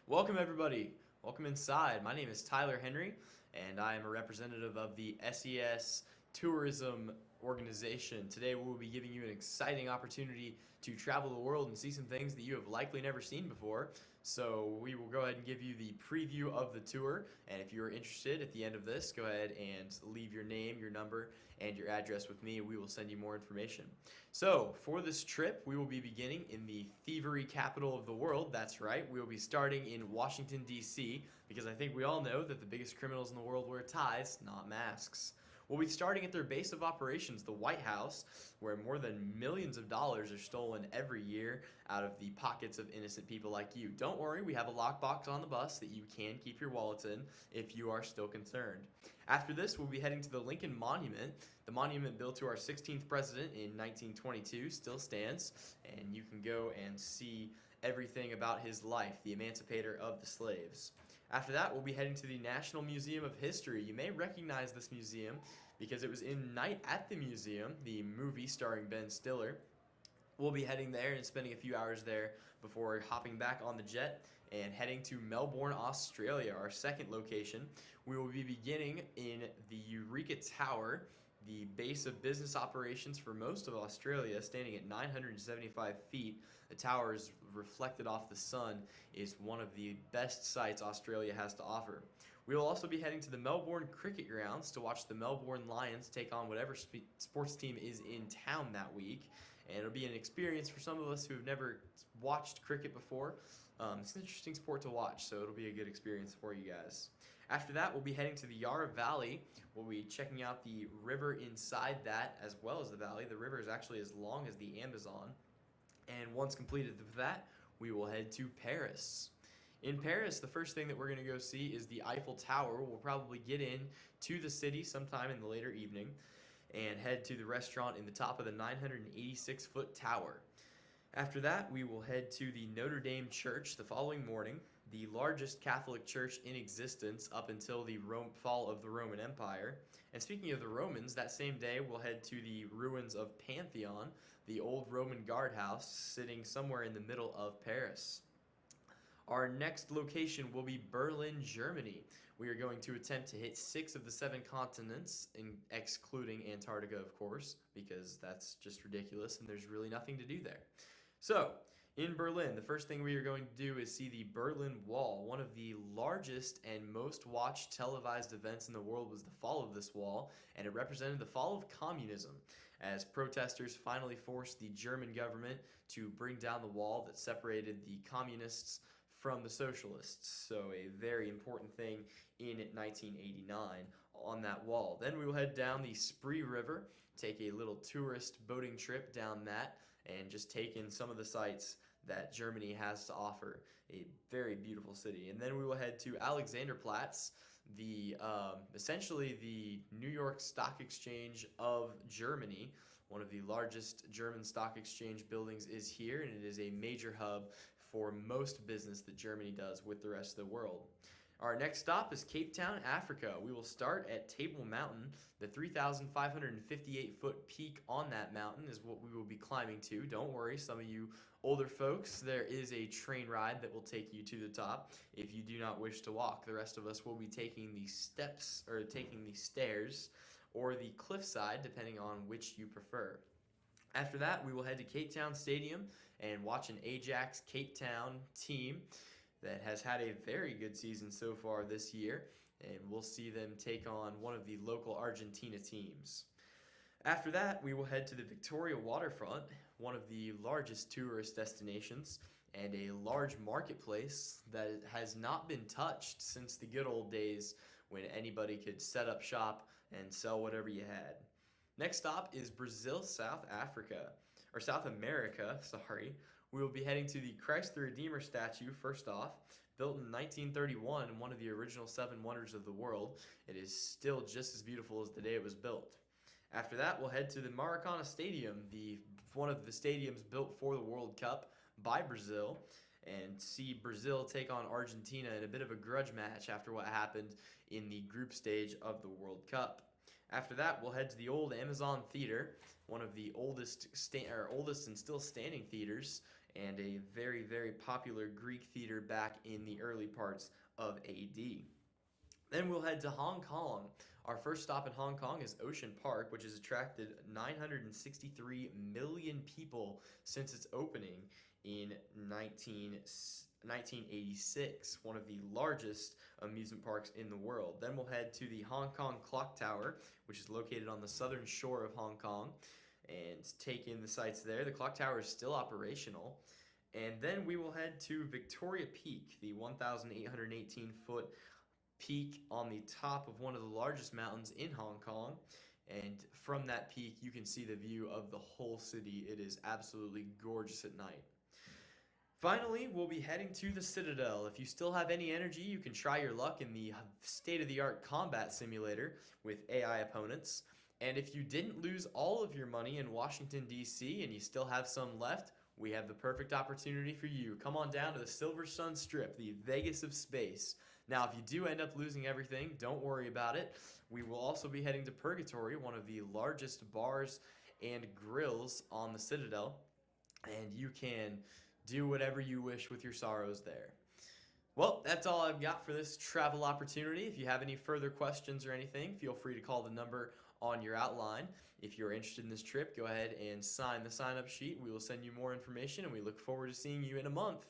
Welcome, everybody. Welcome inside. My name is Tyler Henry, and I am a representative of the SES Tourism Organization. Today, we will be giving you an exciting opportunity to travel the world and see some things that you have likely never seen before. So, we will go ahead and give you the preview of the tour. And if you are interested at the end of this, go ahead and leave your name, your number, and your address with me. We will send you more information. So, for this trip, we will be beginning in the thievery capital of the world. That's right, we will be starting in Washington, D.C., because I think we all know that the biggest criminals in the world wear ties, not masks. We'll be starting at their base of operations, the White House, where more than millions of dollars are stolen every year out of the pockets of innocent people like you. Don't worry, we have a lockbox on the bus that you can keep your wallets in if you are still concerned. After this, we'll be heading to the Lincoln Monument. The monument built to our 16th president in 1922 still stands, and you can go and see everything about his life, the emancipator of the slaves. After that, we'll be heading to the National Museum of History. You may recognize this museum because it was in Night at the Museum, the movie starring Ben Stiller. We'll be heading there and spending a few hours there before hopping back on the jet and heading to Melbourne, Australia, our second location. We will be beginning in the Eureka Tower, the base of business operations for most of Australia, standing at 975 feet. The tower is reflected off the sun, is one of the best sights Australia has to offer. We will also be heading to the Melbourne Cricket Grounds to watch the Melbourne Lions take on whatever sports team is in town that week. And it'll be an experience for some of us who have never watched cricket before. It's an interesting sport to watch, so it'll be a good experience for you guys. After that, we'll be heading to the Yarra Valley. We'll be checking out the river inside that as well as the valley. The river is actually as long as the Amazon. And once completed with that, we will head to Paris. In Paris, the first thing that we're going to go see is the Eiffel Tower. We'll probably get in to the city sometime in the later evening and head to the restaurant in the top of the 986-foot tower. After that, we will head to the Notre Dame Church the following morning, the largest Catholic church in existence up until the fall of the Roman Empire. And speaking of the Romans, that same day we'll head to the ruins of Pantheon, the old Roman guardhouse sitting somewhere in the middle of Paris. Our next location will be Berlin, Germany. We are going to attempt to hit 6 of the 7 continents, excluding Antarctica, of course, because that's just ridiculous and there's really nothing to do there. So, in Berlin, the first thing we are going to do is see the Berlin Wall. One of the largest and most watched televised events in the world was the fall of this wall, and it represented the fall of communism, as protesters finally forced the German government to bring down the wall that separated the communists from the socialists. So a very important thing in 1989 on that wall. Then we will head down the Spree River, take a little tourist boating trip down that, and just take in some of the sights that Germany has to offer. A very beautiful city. And then we will head to Alexanderplatz, essentially the New York Stock Exchange of Germany. One of the largest German stock exchange buildings is here, and it is a major hub for most business that Germany does with the rest of the world. Our next stop is Cape Town, Africa. We will start at Table Mountain. The 3,558-foot peak on that mountain is what we will be climbing to. Don't worry, some of you older folks, there is a train ride that will take you to the top if you do not wish to walk. The rest of us will be taking the steps, or taking the stairs, or the cliffside, depending on which you prefer. After that, we will head to Cape Town Stadium and watch an Ajax Cape Town team that has had a very good season so far this year, and we'll see them take on one of the local Argentina teams. After that, we will head to the Victoria Waterfront, one of the largest tourist destinations, and a large marketplace that has not been touched since the good old days when anybody could set up shop and sell whatever you had. Next stop is Brazil, South America, sorry. We will be heading to the Christ the Redeemer statue first off, built in 1931 and one of the original 7 wonders of the world. It is still just as beautiful as the day it was built. After that, we'll head to the Maracana Stadium, one of the stadiums built for the World Cup by Brazil, and see Brazil take on Argentina in a bit of a grudge match after what happened in the group stage of the World Cup. After that, we'll head to the old Amazon Theater, one of the oldest and still standing theaters, and a very, very popular Greek theater back in the early parts of AD. Then we'll head to Hong Kong. Our first stop in Hong Kong is Ocean Park, which has attracted 963 million people since its opening in 1986, one of the largest amusement parks in the world. Then we'll head to the Hong Kong Clock Tower, which is located on the southern shore of Hong Kong, and take in the sights there. The clock tower is still operational. And then we will head to Victoria Peak, the 1,818-foot peak on the top of one of the largest mountains in Hong Kong. And from that peak, you can see the view of the whole city. It is absolutely gorgeous at night. Finally, we'll be heading to the Citadel. If you still have any energy, you can try your luck in the state-of-the-art combat simulator with AI opponents. And if you didn't lose all of your money in Washington, D.C., and you still have some left, we have the perfect opportunity for you. Come on down to the Silver Sun Strip, the Vegas of space. Now, if you do end up losing everything, don't worry about it. We will also be heading to Purgatory, one of the largest bars and grills on the Citadel, and you can do whatever you wish with your sorrows there. Well, that's all I've got for this travel opportunity. If you have any further questions or anything, feel free to call the number on your outline. If you're interested in this trip, go ahead and sign the sign-up sheet. We will send you more information, and we look forward to seeing you in a month.